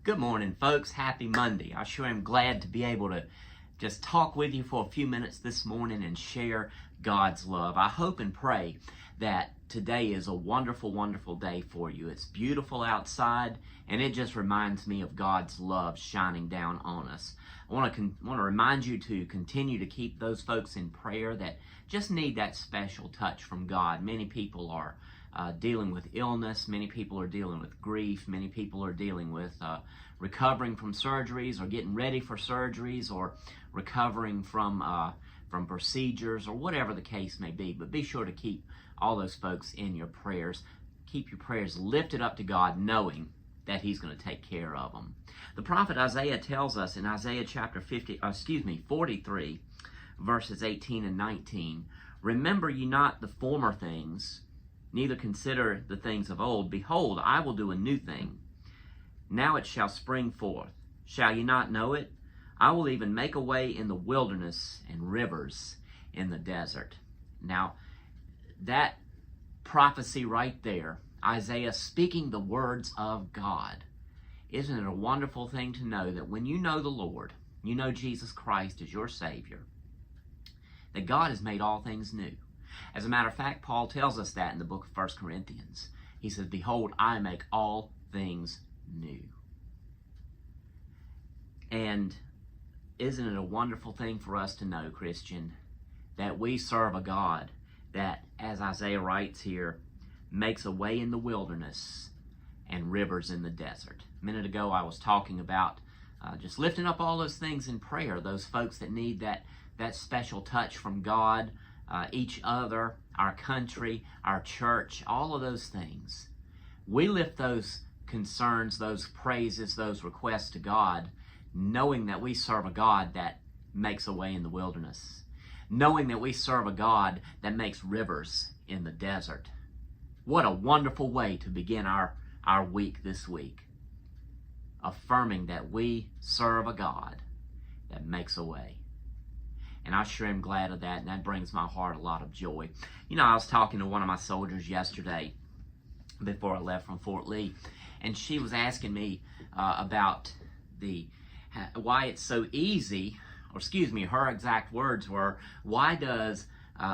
Good morning, folks. Happy Monday. I sure am glad to be able to just talk with you for a few minutes this morning and share God's love. I hope and pray that today is a wonderful, wonderful day for you. It's beautiful outside, and it just reminds me of God's love shining down on us. I want to remind you to continue to keep those folks in prayer that just need that special touch from God. Many people are dealing with illness. Many people are dealing with grief. Many people are dealing with recovering from surgeries or getting ready for surgeries or recovering from procedures or whatever the case may be. But be sure to keep all those folks in your prayers. Keep your prayers lifted up to God, knowing that He's going to take care of them. The prophet Isaiah tells us in Isaiah chapter 43, verses 18 and 19, "Remember ye not the former things, neither consider the things of old. Behold, I will do a new thing. Now it shall spring forth. Shall ye not know it? I will even make a way in the wilderness and rivers in the desert." Now, that prophecy right there, Isaiah speaking the words of God. Isn't it a wonderful thing to know that when you know the Lord, you know Jesus Christ as your Savior, that God has made all things new? As a matter of fact, Paul tells us that in the book of 1 Corinthians. He says, "Behold, I make all things new." And isn't it a wonderful thing for us to know, Christian, that we serve a God that, as Isaiah writes here, makes a way in the wilderness and rivers in the desert. A minute ago I was talking about just lifting up all those things in prayer, those folks that need that special touch from God, each other, our country, our church, all of those things. We lift those concerns, those praises, those requests to God, knowing that we serve a God that makes a way in the wilderness, knowing that we serve a God that makes rivers in the desert. What a wonderful way to begin our week this week, affirming that we serve a God that makes a way. And I sure am glad of that, and that brings my heart a lot of joy. You know, I was talking to one of my soldiers yesterday before I left from Fort Lee, and she was asking me about why it's so easy, or excuse me, her exact words were, why does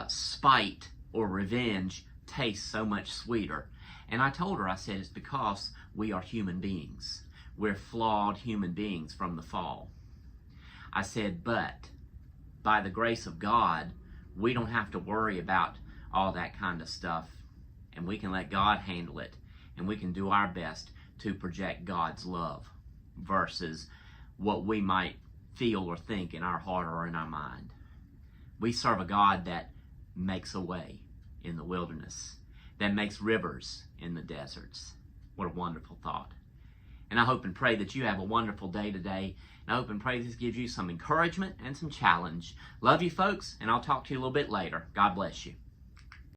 spite or revenge taste so much sweeter? And I told her, I said, it's because we are human beings. We're flawed human beings from the fall. I said, but by the grace of God, we don't have to worry about all that kind of stuff, and we can let God handle it, and we can do our best to project God's love versus what we might feel or think in our heart or in our mind. We serve a God that makes a way in the wilderness, that makes rivers in the deserts. What a wonderful thought. And I hope and pray that you have a wonderful day today. And I hope and pray this gives you some encouragement and some challenge. Love you, folks, and I'll talk to you a little bit later. God bless you.